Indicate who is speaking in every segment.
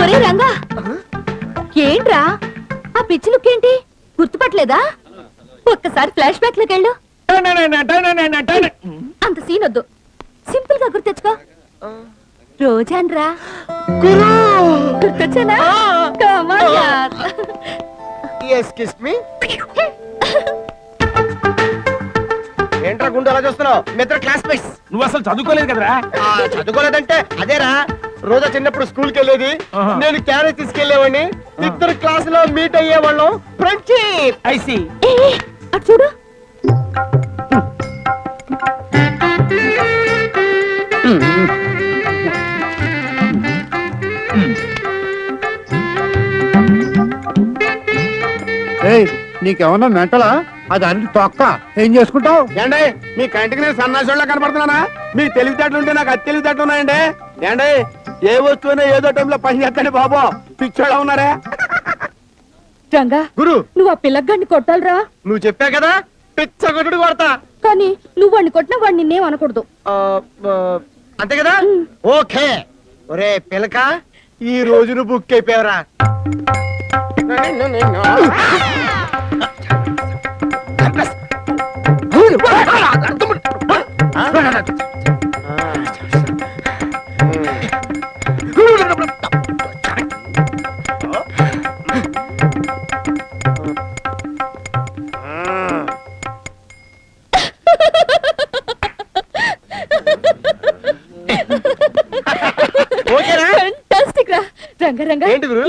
Speaker 1: ఒరే రంగా, ఏంట్రా ఆ పిచ్చి లుక్ ఏంటి? గుర్తుపట్టలేదా? ఒక్కసారి ఫ్లాష్ బ్యాక్ లోకి వెళ్ళు. అంత సీన్ వద్దు, సింపుల్ గా గుర్తెచ్చుకో. రోజాన్రా గుర్తొచ్చానా?
Speaker 2: ఏంట్రా గుండు అలా చూస్తున్నావు? మిత్ర క్లాస్మేట్స్.
Speaker 3: నువ్వు అసలు చదువుకోలేదు కదరా?
Speaker 2: చదువుకోలేదంటే అదేరా, రోజా చిన్నప్పుడు స్కూల్ కి వెళ్ళేది, నేను క్యారేజ్ తీసుకెళ్లేవాడిని, ఇద్దరు క్లాస్ లో మీట్ అయ్యేవాళ్ళం. ఫ్రెండ్షిప్.
Speaker 3: I see.
Speaker 1: అటు చూడు.
Speaker 4: నీకేమన్నా మెంటలా? అది అన్ని తొక్క ఏం చేసుకుంటావు?
Speaker 2: ఏండే మీ కంటికి నేను సన్నాసోళ్ళ కనపడుతున్నానా? మీ తెలివితేటలు ఉంటే నాకు అది తెలివితేటలు ఉన్నాయండి. ఏండే ఏ వస్తువునే ఏదో టైంలో పని చేస్తాండి బాబు, పిచ్చోళ్ళ ఉన్నారా?
Speaker 1: రంగా
Speaker 2: గురు,
Speaker 1: నువ్వు ఆ పిల్లగాడిని కొట్టాలరా.
Speaker 2: నువ్వు చెప్పా కదా పిచ్చ కొట్టుడు కొడతా.
Speaker 1: కానీ నువ్వు వాడిని కొట్టినా వాడిని నిన్నేం అనకూడదు.
Speaker 2: అంతే కదా? ఓకే. ఒరే పిలక, ఈ రోజు నువ్వు బుక్ అయిపోయావరా.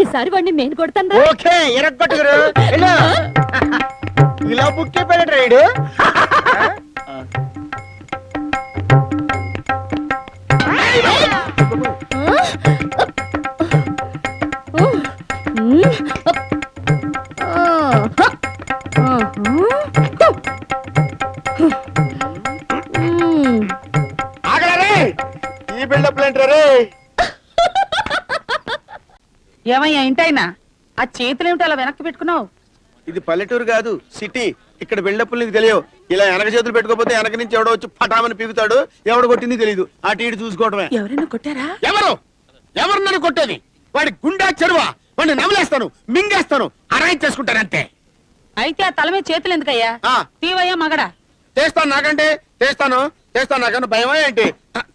Speaker 1: ఈసారి వాడిని నేను కొడతాను.
Speaker 2: ఓకే, ఎరగొట్టుగురు. ఇలా బుక్ అయిపోయాడు రైడు. ఆగలరే, ఈ బిల్డప్ ఏంటరే?
Speaker 5: ఏమయ్యా ఇంటైనా ఆ చేతులేమిటి అలా వెనక్కి పెట్టుకున్నావు?
Speaker 2: ఇది పల్లెటూరు కాదు, సిటీ. ఇక్కడ బిల్డప్లు నీకు తెలియవు. ఇలా వెనక చేతులు పెట్టుకోపోతే వెనక నుంచి ఎవడో వచ్చి పటామని పీకుతాడు. ఎవడు కొట్టింది తెలియదు. అటు ఇటు చూసుకోవడమే.
Speaker 5: ఎవరైనా కొట్టారా?
Speaker 2: ఎవరు నన్ను కొట్టేది? వాడి గుండా చెరువా, వాడిని నమలేస్తాను, మింగేస్తాను, అరేంజ్ చేసుకుంటాను అంతే.
Speaker 5: అయితే ఆ తల మీద చేతులు ఎందుకయ్యా? తీవయ్యా మగడా.
Speaker 2: చేస్తాను నాకంటే చేస్తాను నాకన్నా భయమా ఏంటి?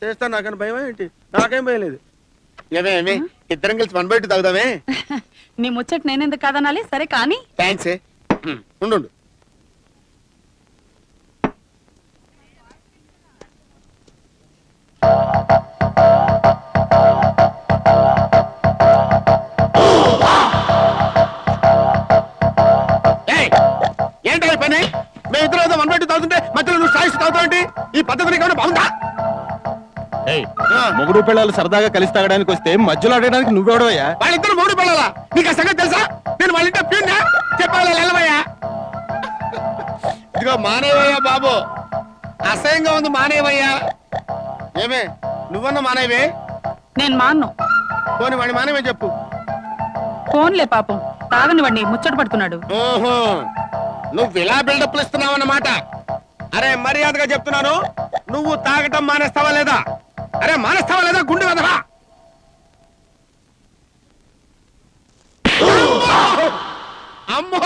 Speaker 2: చేస్తాను నాకన్నా భయమా ఏంటి? నాకేం భయలేదు. ఏమేమి ఇద్దరం కలిసి 1/2 తాగుదామే?
Speaker 5: నీ ముచ్చట నేనెందుకు కాదనాలి? సరే కానీ.
Speaker 2: థ్యాంక్స్. ఉండు. ఏంటో ఈ పని? మేము ఇద్దరు 1/2 తాగుతుంటే మధ్యలో నువ్వు సాయిస్తూ తాగుతావు. ఈ పద్ధతి నీకు బాగుందా?
Speaker 3: మొగుడు పిల్లలు సరదాగా కలిసి తాగడానికి వస్తే మధ్యలో ఆడడానికి నువ్వెవడవయ్యా?
Speaker 2: వాళ్ళిద్దరు మొగుడు పిల్లలా? నీకు ఆ సంగతి తెలుసా? నేను వాళ్ళింటే ప్యూన్నా చెప్పాలి వెళ్ళవయ్యా. ఇదిగో మానేవయ్యా బాబు, అసహ్యంగా ఉంది, మానేవయ్యా. ఏమే నువ్వన్నా మానేవే?
Speaker 5: నేను మాన్ను.
Speaker 2: పోనీ వాడి మానేవే చెప్పు.
Speaker 5: ఫోన్లే పాపం, తాగని వాడిని ముచ్చట పడుతున్నాడు.
Speaker 2: ఓహో, నువ్వు ఇలా బిల్డప్లు ఇస్తున్నావు అన్నమాట. అరే మర్యాదగా చెప్తున్నాను, నువ్వు తాగటం మానేస్తావా లేదా? అరే మానేస్తావా లేదా? గుండె వదవా. అమ్మో,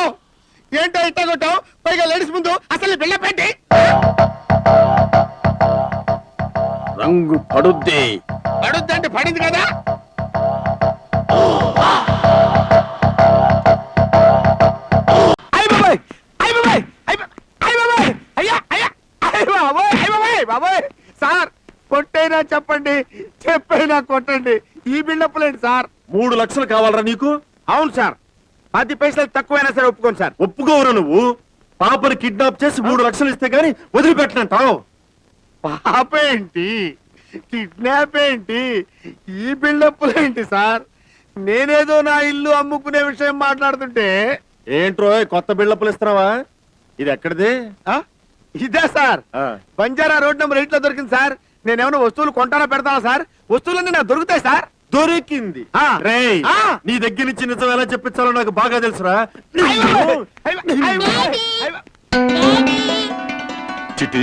Speaker 2: ఏంటో ఇట్ట కొట్టావు? పైగా లేడీస్ ముందు అసలు బిళ్ళ పెట్టి.
Speaker 3: రంగు పడుద్ది.
Speaker 2: పడుద్ది అంటే పడింది కదా. సార్ కొట్టైనా చెప్పండి, చెప్పైనా కొట్టండి. ఈ బిల్డప్లేండి సార్?
Speaker 3: 3 లక్షలు కావాలరా నీకు?
Speaker 2: అవును సార్, 10 పైసలు తక్కువైనా సరే ఒప్పుకోండి సార్.
Speaker 3: ఒప్పుకోవరా నువ్వు? పాపని కిడ్నాప్ చేసి 3 లక్షలు ఇస్తే గానీ వదిలిపెట్టనంటావు.
Speaker 2: పాప ఏంటి, కిడ్నాప్ ఏంటి, ఈ బిల్డప్లేంటి సార్? నేనేదో నా ఇల్లు అమ్ముకునే విషయం మాట్లాడుతుంటే.
Speaker 3: ఏంట్రో కొత్త బిల్డప్లు ఇస్తున్నావా? ఇది ఎక్కడిది?
Speaker 2: ఇదే సార్, బంజారా రోడ్ నెంబర్ 8 లో దొరికింది సార్. నేనేమైనా వస్తువులు కొంటానా పెడతానా సార్? వస్తువులన్నీ నాకు దొరుకుతాయి సార్.
Speaker 3: దొరికింది. నీ దగ్గర నుంచి నిజం ఎలా చెప్పించాలో నాకు బాగా తెలుసురా.
Speaker 6: చిట్టి,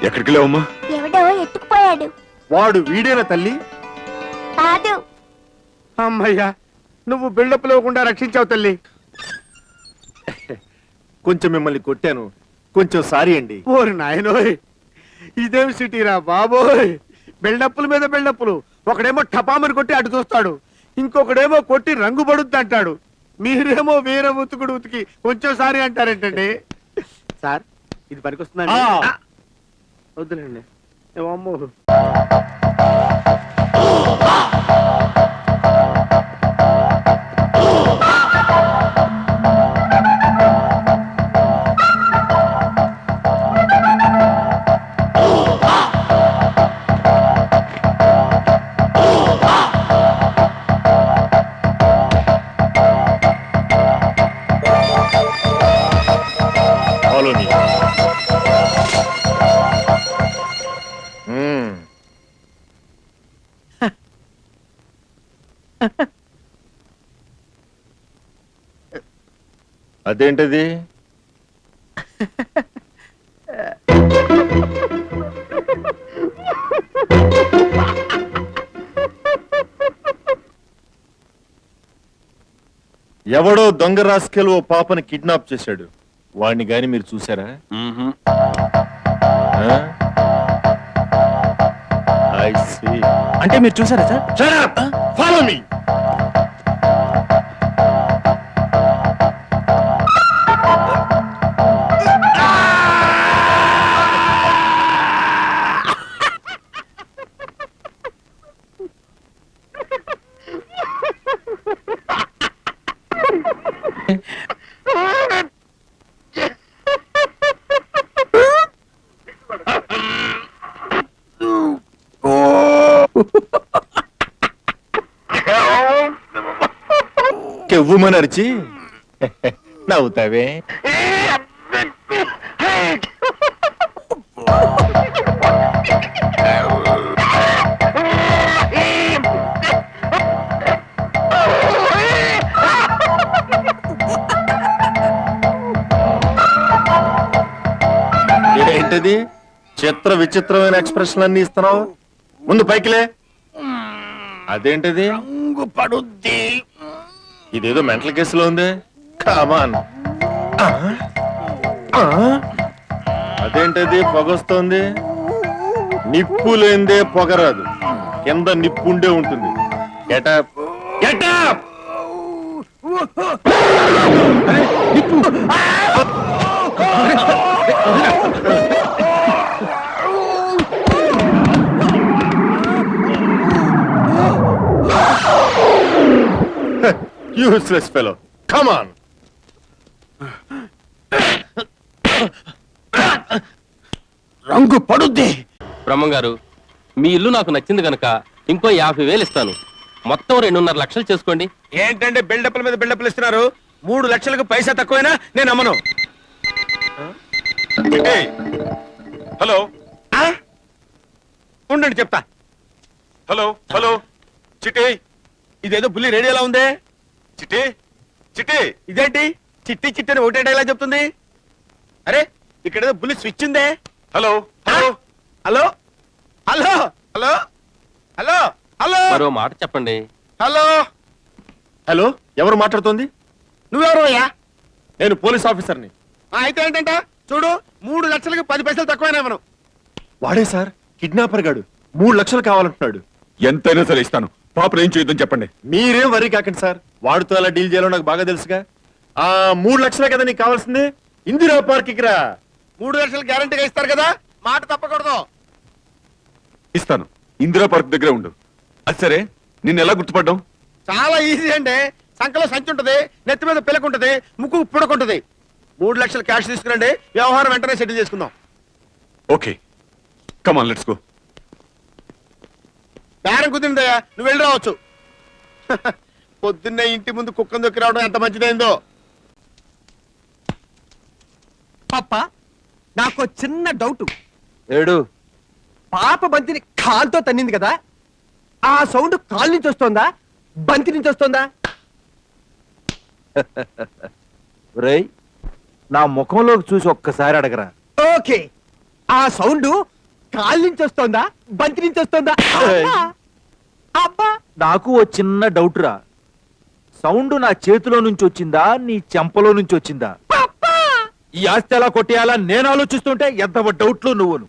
Speaker 6: ఎక్కడికి లేవమ్మా?
Speaker 1: ఎవడో ఎత్తుకుపోయాడు.
Speaker 3: వాడు వీడేనా తల్లి?
Speaker 1: కాదు.
Speaker 2: అమ్మయ్యా, నువ్వు బిల్డప్ లేకుండా రక్షించావు తల్లి.
Speaker 3: కొంచెం మిమ్మల్ని కొట్టాను, కొంచెం సారీ అండి.
Speaker 2: ఓరి నాయనోయ్, ఇదేం సిటీరా బాబోయ్! బిల్డప్పుల మీద బిల్డప్పులు. ఒకడేమో టపామని కొట్టి అటు చూస్తాడు, ఇంకొకడేమో కొట్టి రంగు పడుద్ది అంటాడు. మీరేమో వీర ఉతుకుడు ఉతికి కొంచెం సారీ అంటారేంటండి? సార్, ఇది పనికొస్తుందండి?
Speaker 3: ఆ.
Speaker 2: వద్దులేండి. అమ్మో.
Speaker 3: Follow me. అదేంటది? ఎవడో దొంగ రాస్కెల్ ఓ పాపని కిడ్నాప్ చేశాడు. వాడిని గాని మీరు చూసారా? I see.
Speaker 4: అంటే మీరు చూసారా సార్?
Speaker 3: Follow me. కెవ్వుమని అరిచి నవ్వుతావే. ఏంటది చిత్ర విచిత్రమైన ఎక్స్ప్రెషన్ అన్ని ఇస్తున్నావు? ముందు పైకిలే. అదేంటది?
Speaker 2: పడుద్ది.
Speaker 3: ఇదేదో మెంటల్ కేసులో ఉంది. కామాన్. అదేంటది పొగొస్తోంది? నిప్పు లేందే పొగరాదు, కింద నిప్పుండే ఉంటుంది. Get up get up. Useless fellow. Come on.
Speaker 2: రంగు పడుద్ది.
Speaker 7: బ్రహ్మంగారు, మీ ఇల్లు నాకు నచ్చింది గనక ఇంకో 50,000 ఇస్తాను. మొత్తం 2.5 లక్షలు చేసుకోండి.
Speaker 2: ఏంటంటే బిల్డప్ల మీద బిల్డప్లు ఇస్తున్నారు? 3 లక్షలకు పైసా తక్కువైనా నేను అమ్మను.
Speaker 6: హలో
Speaker 2: ఉండండి చెప్తా.
Speaker 6: హలో హలో చిట్టి
Speaker 2: ఇదేదో బుల్లి రేడియోలా ఉందే.
Speaker 6: చిట్టి చిట్టి.
Speaker 2: ఇదేంటి చిట్టి చిట్టి అని ఒకటే డైలాగ్ చెప్తుంది? అరే, ఇక్కడేదో బుల్లి స్విచ్ ఉందే.
Speaker 6: Hello hello
Speaker 2: hello hello hello hello hello
Speaker 7: మరో మాట చెప్పండి.
Speaker 2: హలో.
Speaker 3: హలో, ఎవరు మాట్లాడుతోంది?
Speaker 2: నువ్వెవరు అయ్యా?
Speaker 3: నేను పోలీస్ ఆఫీసర్ని.
Speaker 2: అయితే ఏంటంట చూడు, 3 లక్షలకు 10 పైసలు తక్కువైనా మనం.
Speaker 3: వాడే సార్ కిడ్నాపర్ గాడు. 3 లక్షలు కావాలంటున్నాడు.
Speaker 6: ఎంతైనా సరే ఇస్తాను. పాపను ఏం చేయొద్దని చెప్పండి.
Speaker 3: మీరేం వరి కాకండి సార్, వాడితో ఎలా డీల్ చేయాలో నాకు బాగా తెలుసుగా. 3 లక్షలే కదా నీకు కావాల్సింది. ఇందిరా పార్క్ రా.
Speaker 2: 3 లక్షలు గ్యారంటీగా ఇస్తారు కదా, మాట తప్పకూడదు.
Speaker 6: ఇస్తాను. ఇందిరా పార్క్ దగ్గరే ఉండు. అది సరే, నిన్ను ఎలా గుర్తుపడ్డావు?
Speaker 2: చాలా ఈజీ అండి. సంకలో సంచి ఉంటది, నెత్తి మీద పిలకుంటది, ముక్కు పుడకుంటది. 3 లక్షలు క్యాష్ తీసుకురండి, వ్యవహారం వెంటనే సెటిల్ చేసుకుందాం.
Speaker 6: Okay, come on let's go.
Speaker 2: బేరం కుదిరిందయ్యా, నువ్వు వెళ్ళి రావచ్చు. పొద్దున్నే ఇంటి ముందు కుక్కను దొక్కి రావడం ఎంత మంచిదైందో.
Speaker 8: పాప, నాకు చిన్న డౌట్.
Speaker 3: ఏడు
Speaker 8: పాప బంతిని కాల్తో తన్నింది కదా, ఆ సౌండ్ కాల్ నుంచి వస్తోందా బంతి నుంచి వస్తోందా?
Speaker 3: రేయ్, నా ముఖంలోకి చూసి ఒక్కసారి అడగరా.
Speaker 8: ఓకే, ఆ సౌండ్ కాల్ నుంచి వస్తోందా బంతి నుంచి వస్తోందా? అబ్బా, అబ్బా.
Speaker 3: నాకు ఓ చిన్న డౌట్ రా.
Speaker 9: సౌండ్ నా చేతిలో నుంచి వచ్చిందా నీ చెంపలో నుంచి వచ్చిందా ఈ ఆస్తి ఎలా కొట్టేయాలా నేను ఆలోచిస్తుంటే ఎంత డౌట్లు నువ్వును